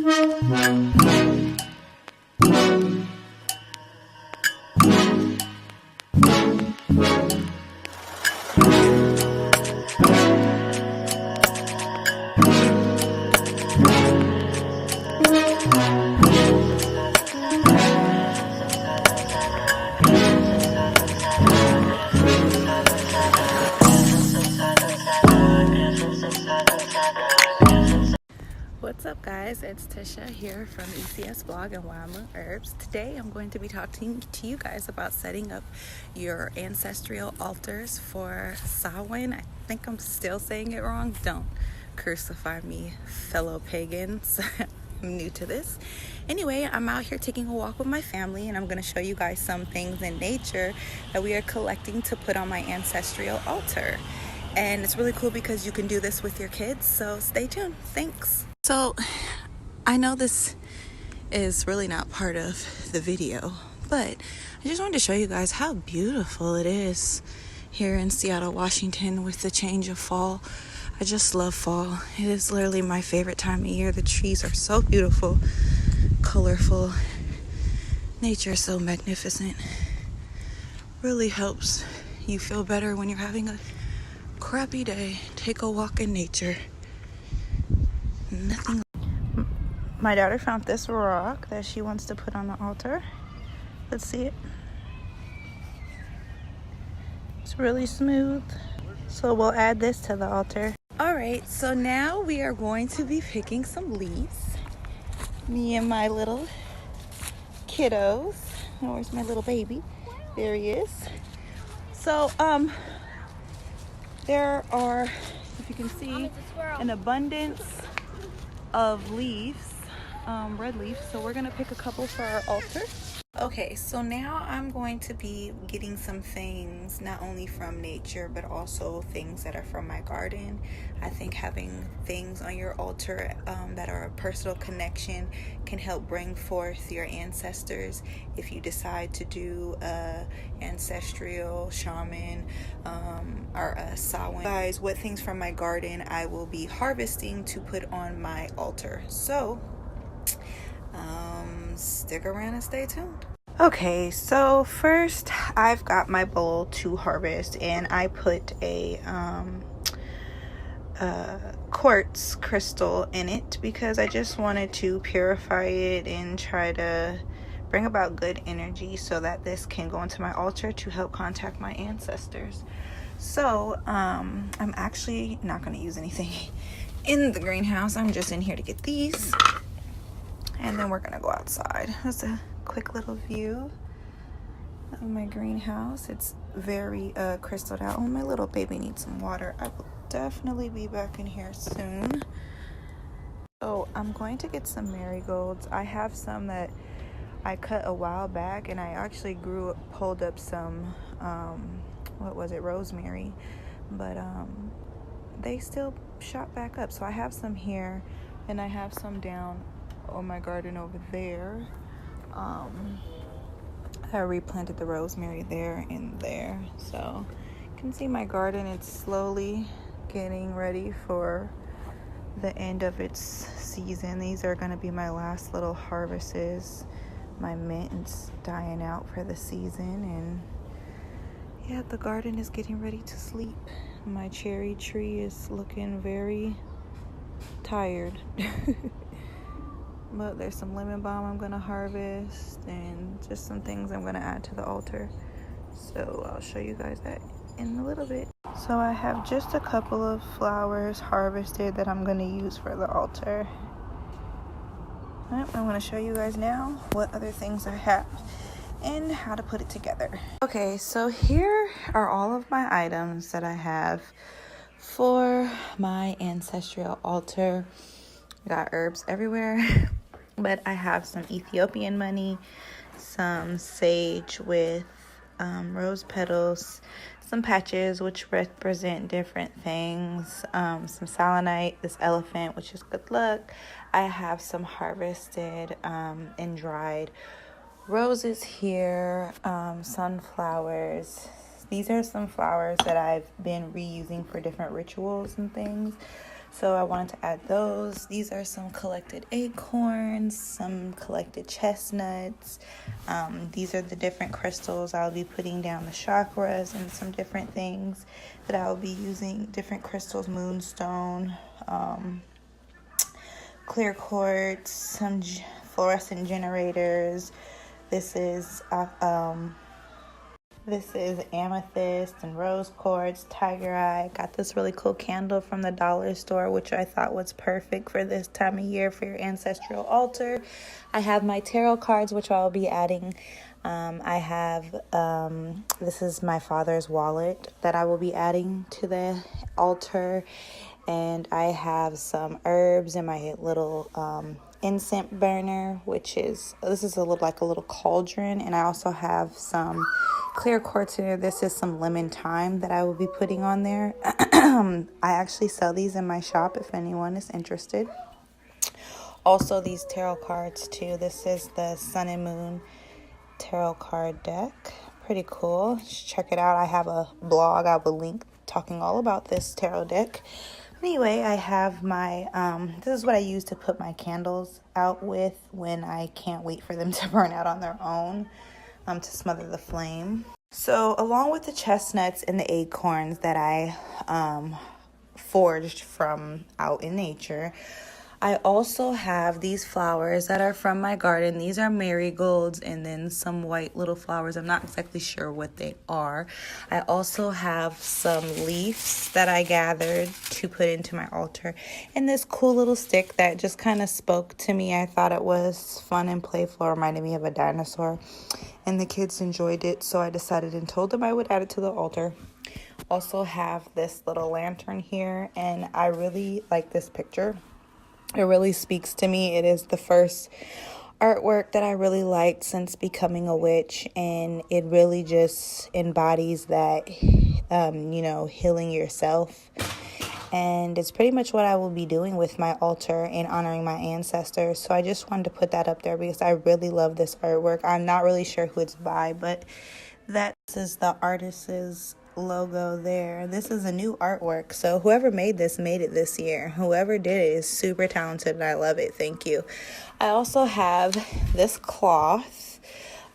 What's up, guys? It's Tisha here from ECS Blog and Wildland Herbs. Today I'm going to be talking to you guys about setting up your ancestral altars for Samhain. I think I'm still saying it wrong. Don't crucify me, fellow pagans. I'm new to this. Anyway, I'm out here taking a walk with my family, and I'm going to show you guys some things in nature that we are collecting to put on my ancestral altar. And it's really cool because you can do this with your kids, so stay tuned. Thanks. So, I know this is really not part of the video, but I just wanted to show you guys how beautiful it is here in Seattle, Washington with the change of fall. I just love fall. It is literally my favorite time of year. The trees are so beautiful, colorful. Nature is so magnificent. Really helps you feel better when you're having a crappy day. Take a walk in nature. Nothing. My daughter found this rock that she wants to put on the altar. Let's see it. It's really smooth. So we'll add this to the altar. All right, so now we are going to be picking some leaves. Me and my little kiddos. Oh, where's my little baby? There he is. So, there are, if you can see, an abundance of leaves, red leaves. So we're gonna pick a couple for our altar. Okay, so now I'm going to be getting some things not only from nature but also things that are from my garden. I think having things on your altar that are a personal connection can help bring forth your ancestors. If you decide to do a ancestral shaman or a Samhain, guys, what things from my garden I will be harvesting to put on my altar. So stick around and stay tuned. Okay, so first I've got my bowl to harvest, and I put a quartz crystal in it because I just wanted to purify it and try to bring about good energy so that this can go into my altar to help contact my ancestors. So I'm actually not going to use anything in the greenhouse. I'm just in here to get these, and then we're gonna go outside. That's a quick little view of my greenhouse. It's very crystalled out. Oh, my little baby needs some water. I will definitely be back in here soon. So I'm going to get some marigolds. I have some that I cut a while back, and I actually pulled up some rosemary, but they still shot back up. So I have some here, and I have some down on my garden over there. I replanted the rosemary there and there, so you can see my garden. It's slowly getting ready for the end of its season. These are going to be my last little harvests. My mint's dying out for the season, and yeah, the garden is getting ready to sleep. My cherry tree is looking very tired. But there's some lemon balm I'm going to harvest, and just some things I'm going to add to the altar. So I'll show you guys that in a little bit. So I have just a couple of flowers harvested that I'm going to use for the altar. I'm going to show you guys now what other things I have and how to put it together. Okay, so here are all of my items that I have for my ancestral altar. I got herbs everywhere. But I have some Ethiopian money, some sage with rose petals, some patches which represent different things, some selenite, this elephant, which is good luck. I have some harvested and dried roses here, sunflowers. These are some flowers that I've been reusing for different rituals and things. So I wanted to add those. These are some collected acorns, some collected chestnuts. These are the different crystals. I'll be putting down the chakras and some different things that I'll be using. Different crystals, moonstone, clear quartz, some fluorescent generators. This is amethyst and rose quartz, tiger eye. Got this really cool candle from the dollar store, which I thought was perfect for this time of year for your ancestral altar. I have my tarot cards, which I'll be adding. I have, this is my father's wallet that I will be adding to the altar. And I have some herbs in my little incense burner, this is like a little cauldron. And I also have some clear quartz in there. This is some lemon thyme that I will be putting on there. I actually sell these in my shop if anyone is interested. Also, these tarot cards too. This is the Sun and Moon tarot card deck. Pretty cool. Just check it out. I have a blog I will link talking all about this tarot deck. Anyway, I have my, this is what I use to put my candles out with when I can't wait for them to burn out on their own, to smother the flame. So along with the chestnuts and the acorns that I foraged from out in nature, I also have these flowers that are from my garden. These are marigolds and then some white little flowers. I'm not exactly sure what they are. I also have some leaves that I gathered to put into my altar. And this cool little stick that just kind of spoke to me. I thought it was fun and playful. It reminded me of a dinosaur. And the kids enjoyed it. So I decided and told them I would add it to the altar. Also have this little lantern here. And I really like this picture. It really speaks to me. It is the first artwork that I really liked since becoming a witch, and it really just embodies that, healing yourself. And it's pretty much what I will be doing with my altar and honoring my ancestors. So I just wanted to put that up there because I really love this artwork. I'm not really sure who it's by, but that is the artist's logo there. This is a new artwork, so whoever made it this year. Whoever did it is super talented and I love it. Thank you. I also have this cloth.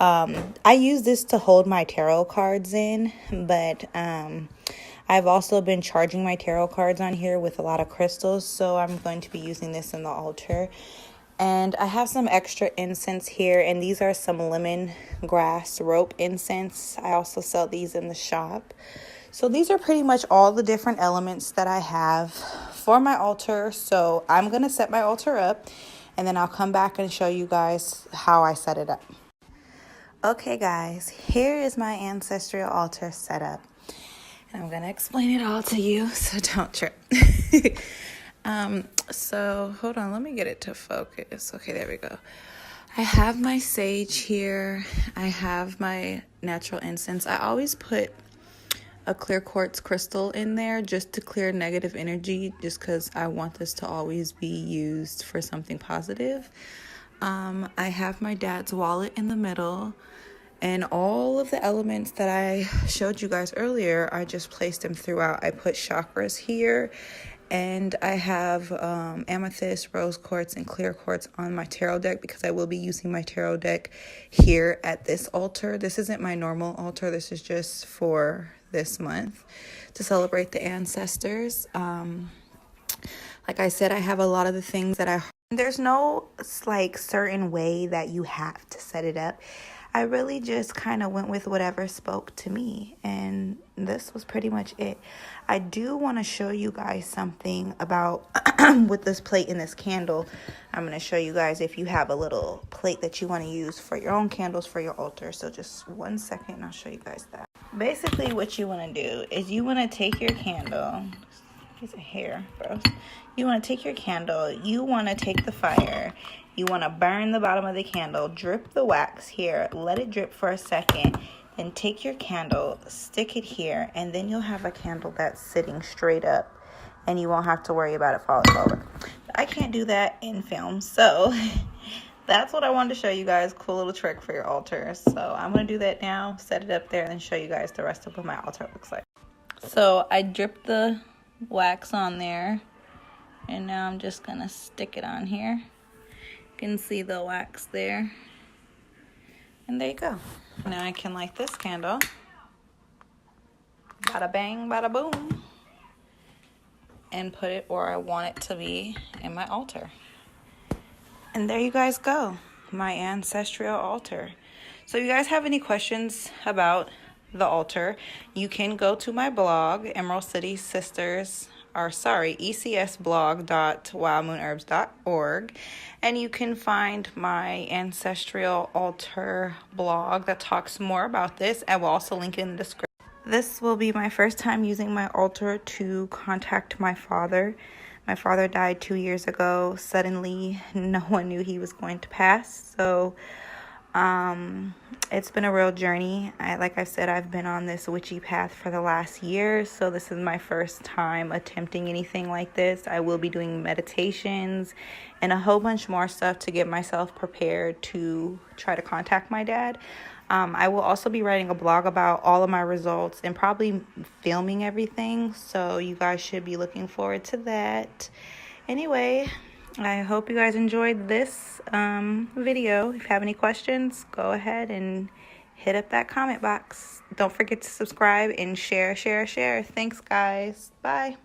I use this to hold my tarot cards in, but I've also been charging my tarot cards on here with a lot of crystals, so I'm going to be using this in the altar. And I have some extra incense here, and these are some lemongrass rope incense. I also sell these in the shop. So these are pretty much all the different elements that I have for my altar. So I'm going to set my altar up, and then I'll come back and show you guys how I set it up. Okay, guys, here is my ancestral altar set up. And I'm going to explain it all to you, so don't trip. So hold on, let me get it to focus. Okay, there we go. I have my sage here. I have my natural incense. I always put a clear quartz crystal in there just to clear negative energy, just because I want this to always be used for something positive. I have my dad's wallet in the middle, and all of the elements that I showed you guys earlier, I just placed them throughout. I put chakras here. And I have amethyst, rose quartz, and clear quartz on my tarot deck because I will be using my tarot deck here at this altar. This isn't my normal altar. This is just for this month to celebrate the ancestors. Like I said, I have a lot of the things that there's no certain way that you have to set it up. I really just kind of went with whatever spoke to me, and this was pretty much it. I do want to show you guys something about with this plate and this candle. I'm going to show you guys if you have a little plate that you want to use for your own candles for your altar. So just 1 second and I'll show you guys that. Basically what you want to do is you want to take your candle. Piece of hair, bro. You want to take your candle. You want to take the fire. You want to burn the bottom of the candle. Drip the wax here. Let it drip for a second. Then take your candle, stick it here, and then you'll have a candle that's sitting straight up, and you won't have to worry about it falling over. I can't do that in film, so that's what I wanted to show you guys. Cool little trick for your altar. So I'm going to do that now, set it up there, and then show you guys the rest of what my altar looks like. So I dripped the wax on there. And now I'm just gonna stick it on here. You can see the wax there. And there you go. Now I can light this candle. Bada bang, bada boom. And put it where I want it to be in my altar. And there you guys go, my ancestral altar. So if you guys have any questions about the altar, you can go to my blog, ecsblog.wildmoonherbs.org, and you can find my ancestral altar blog that talks more about this. I will also link it in the description. This will be my first time using my altar to contact my father. My father died 2 years ago. Suddenly, no one knew he was going to pass. So it's been a real journey. Like I said, I've been on this witchy path for the last year. So this is my first time attempting anything like this. I will be doing meditations and a whole bunch more stuff to get myself prepared to try to contact my dad. I will also be writing a blog about all of my results and probably filming everything. So you guys should be looking forward to that. Anyway, I hope you guys enjoyed this video. If you have any questions, go ahead and hit up that comment box. Don't forget to subscribe and share. Thanks, guys. Bye.